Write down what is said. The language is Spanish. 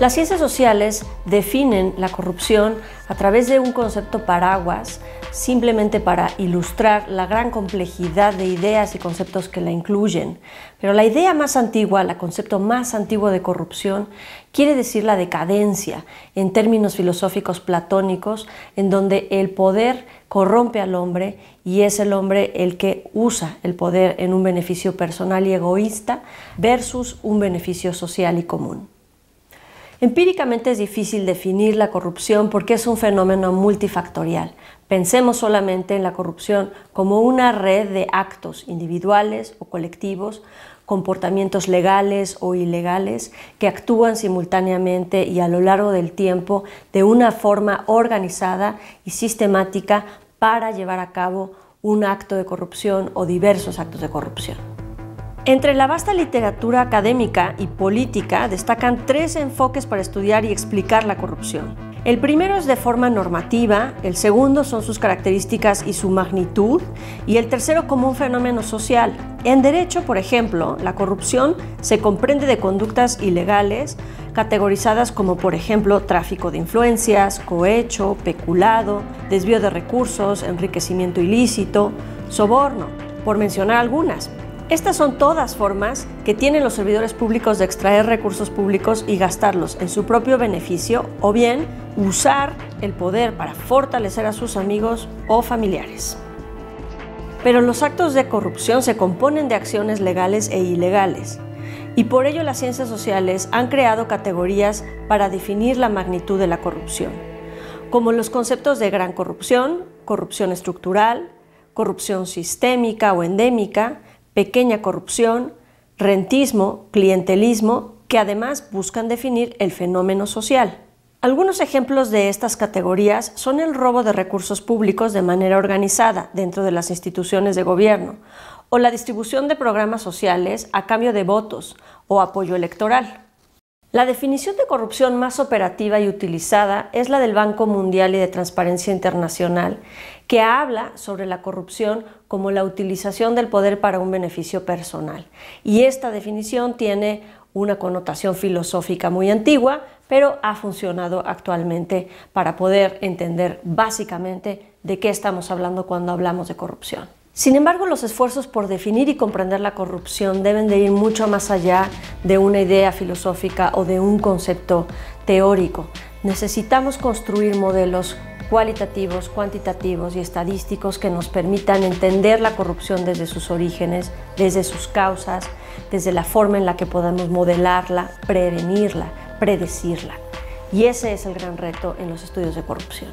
Las ciencias sociales definen la corrupción a través de un concepto paraguas, simplemente para ilustrar la gran complejidad de ideas y conceptos que la incluyen. Pero la idea más antigua, el concepto más antiguo de corrupción, quiere decir la decadencia, en términos filosóficos platónicos, en donde el poder corrompe al hombre y es el hombre el que usa el poder en un beneficio personal y egoísta versus un beneficio social y común. Empíricamente es difícil definir la corrupción porque es un fenómeno multifactorial. Pensemos solamente en la corrupción como una red de actos individuales o colectivos, comportamientos legales o ilegales que actúan simultáneamente y a lo largo del tiempo de una forma organizada y sistemática para llevar a cabo un acto de corrupción o diversos actos de corrupción. Entre la vasta literatura académica y política destacan tres enfoques para estudiar y explicar la corrupción. El primero es de forma normativa, el segundo son sus características y su magnitud, y el tercero como un fenómeno social. En derecho, por ejemplo, la corrupción se comprende de conductas ilegales categorizadas como, por ejemplo, tráfico de influencias, cohecho, peculado, desvío de recursos, enriquecimiento ilícito, soborno, por mencionar algunas. Estas son todas formas que tienen los servidores públicos de extraer recursos públicos y gastarlos en su propio beneficio o bien usar el poder para fortalecer a sus amigos o familiares. Pero los actos de corrupción se componen de acciones legales e ilegales y por ello las ciencias sociales han creado categorías para definir la magnitud de la corrupción, como los conceptos de gran corrupción, corrupción estructural, corrupción sistémica o endémica, pequeña corrupción, rentismo, clientelismo, que además buscan definir el fenómeno social. Algunos ejemplos de estas categorías son el robo de recursos públicos de manera organizada dentro de las instituciones de gobierno, o la distribución de programas sociales a cambio de votos o apoyo electoral. La definición de corrupción más operativa y utilizada es la del Banco Mundial y de Transparencia Internacional, que habla sobre la corrupción como la utilización del poder para un beneficio personal. Y esta definición tiene una connotación filosófica muy antigua, pero ha funcionado actualmente para poder entender básicamente de qué estamos hablando cuando hablamos de corrupción. Sin embargo, los esfuerzos por definir y comprender la corrupción deben de ir mucho más allá de una idea filosófica o de un concepto teórico. Necesitamos construir modelos cualitativos, cuantitativos y estadísticos que nos permitan entender la corrupción desde sus orígenes, desde sus causas, desde la forma en la que podamos modelarla, prevenirla, predecirla. Y ese es el gran reto en los estudios de corrupción.